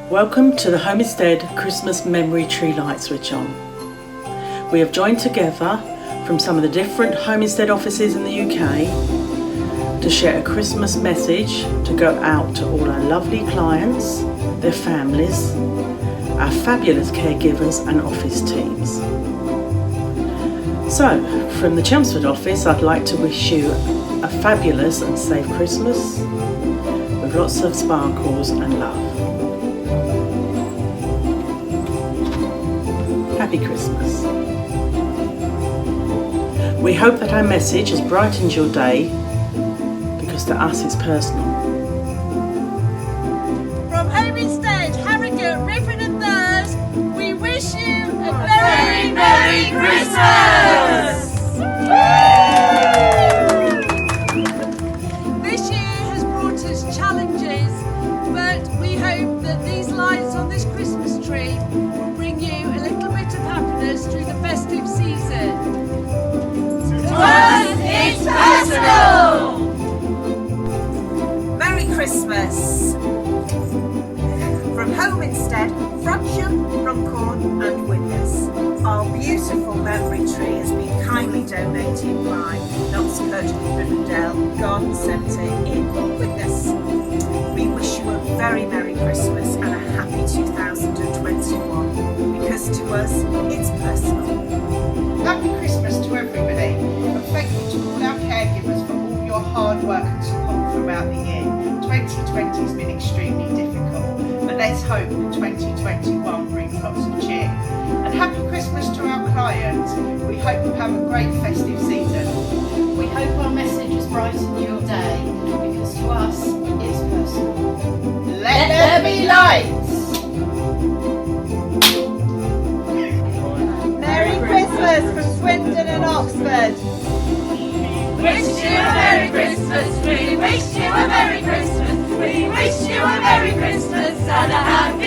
Welcome to the Homestead Christmas Memory Tree Light Switch On. We have joined together from some of the different Homestead offices in the UK to share a Christmas message to go out to all our lovely clients, their families, our fabulous caregivers and office teams. So, from the Chelmsford office, I'd like to wish you a fabulous and safe Christmas with lots of sparkles and love. Happy Christmas. We hope that our message has brightened your day, because to us it's personal. From Homestead, Harrogate, Ripon and Thurs, we wish you a very Merry Christmas! This year has brought us challenges, but we hope that these lights on this Christmas tree will bring you a little bit of happiness through the festive season. To us, it's personal! Merry Christmas! From Homestead, Frodsham, Runcorn and Widnes, our beautiful memory tree has been kindly donated by Knutsford Rivendell Garden Centre in Widnes. We wish you a very Merry Christmas and a happy 2021, because to us it's personal. Happy Christmas to everybody, and thank you to all our caregivers for all your hard work and support throughout the year. 2020 has been extremely difficult, but let's hope that 2021 brings lots of cheer. And happy Christmas to our clients. We hope you have a great festive season. We hope our message has brightened your day, because to us it's personal. Let there be lights! Merry Christmas from Swindon and Oxford. Wish you a Merry Christmas, we wish you a Merry Christmas, we wish you a Merry Christmas and a happy